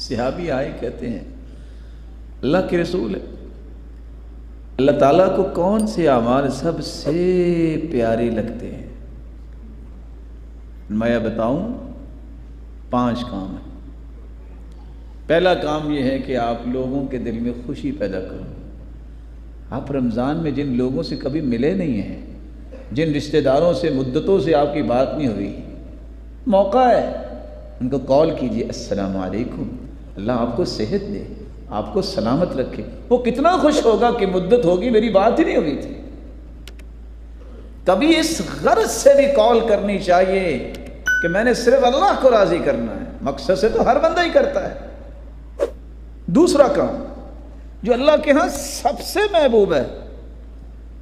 सहाबी आए, कहते हैं अल्लाह के रसूल, अल्लाह ताला को कौन से अमाल सबसे प्यारे लगते हैं? मैं बताऊं, 5 काम है। पहला काम यह है कि आप लोगों के दिल में खुशी पैदा करो। आप रमज़ान में जिन लोगों से कभी मिले नहीं हैं, जिन रिश्तेदारों से मुद्दतों से आपकी बात नहीं हुई, मौका है, उनको कॉल कीजिए, अस्सलाम वालेकुम, अल्लाह आपको सेहत दे, आपको सलामत रखे। वो कितना खुश होगा कि मुद्दत होगी, मेरी बात ही नहीं हुई थी। कभी इस गर्ज से भी कॉल करनी चाहिए कि मैंने सिर्फ अल्लाह को राज़ी करना है। मकसद से तो हर बंदा ही करता है। दूसरा काम जो अल्लाह के यहाँ सबसे महबूब है,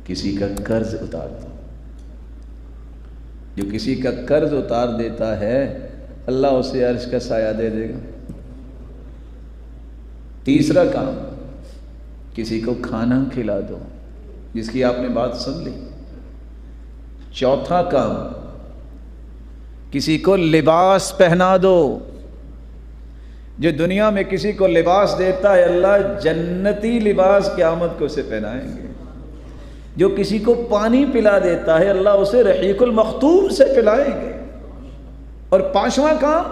किसी का कर्ज उतार दो। जो किसी का कर्ज उतार देता है, अल्लाह उसे अर्श का साया दे देगा। तीसरा काम, किसी को खाना खिला दो, जिसकी आपने बात सुन ली। चौथा काम, किसी को लिबास पहना दो। जो दुनिया में किसी को लिबास देता है, अल्लाह जन्नती लिबास क़यामत को उसे पहनाएंगे। जो किसी को पानी पिला देता है, अल्लाह उसे रहीकुल मख्तूम से पिलाएंगे। और 5वां काम,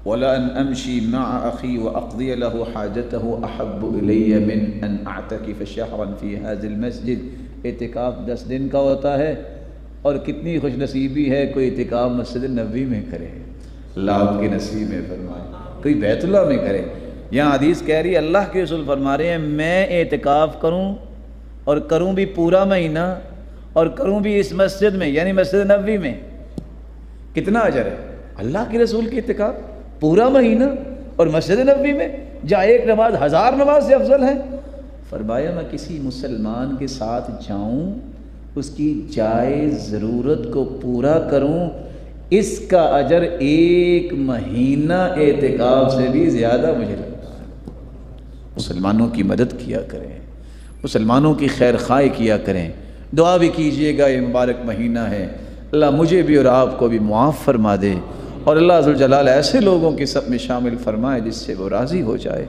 वला अन अमशी मअ अखी व अक़दी लहु हाजतहु अहब्बु इलैया मिन अन अअतकिफ़ शहरन फ़ी हाज़िल मस्जिद। इतिकाफ़ 10 दिन का होता है, और कितनी खुशनसीबी है कोई इतिकाफ़ मस्जिद नबवी में करे। अल्लाह आपके नसीब में फरमाए, कोई बैतुल्लाह में करे। यहाँ हदीस कह रही है, अल्लाह के रसूल फरमा रहे हैं, मैं इतिकाफ़ करूँ और करूँ भी पूरा महीना, और करूँ भी इस मस्जिद में, यानी मस्जिद नबवी में, कितना अजर है। अल्लाह के रसूल की इतिकाफ़ पूरा महीना और मस्जिद नबवी में, जहाँ एक नमाज 1000 नमाज से अफजल है। फरमाया मैं किसी मुसलमान के साथ जाऊँ, उसकी जायज़ ज़रूरत को पूरा करूँ, इसका अजर 1 महीना एतिकाफ़ से भी ज़्यादा मुझे लगता है। मुसलमानों की मदद किया करें, मुसलमानों की खैर खाई किया करें, दुआ भी कीजिएगा। ये मुबारक महीना है, अल्लाह मुझे भी और आपको भी मुआफ़ फरमा दे, और अल्लाह अज़्ज़ल जलाल ऐसे लोगों के सब में शामिल फरमाए जिससे वो राज़ी हो जाए।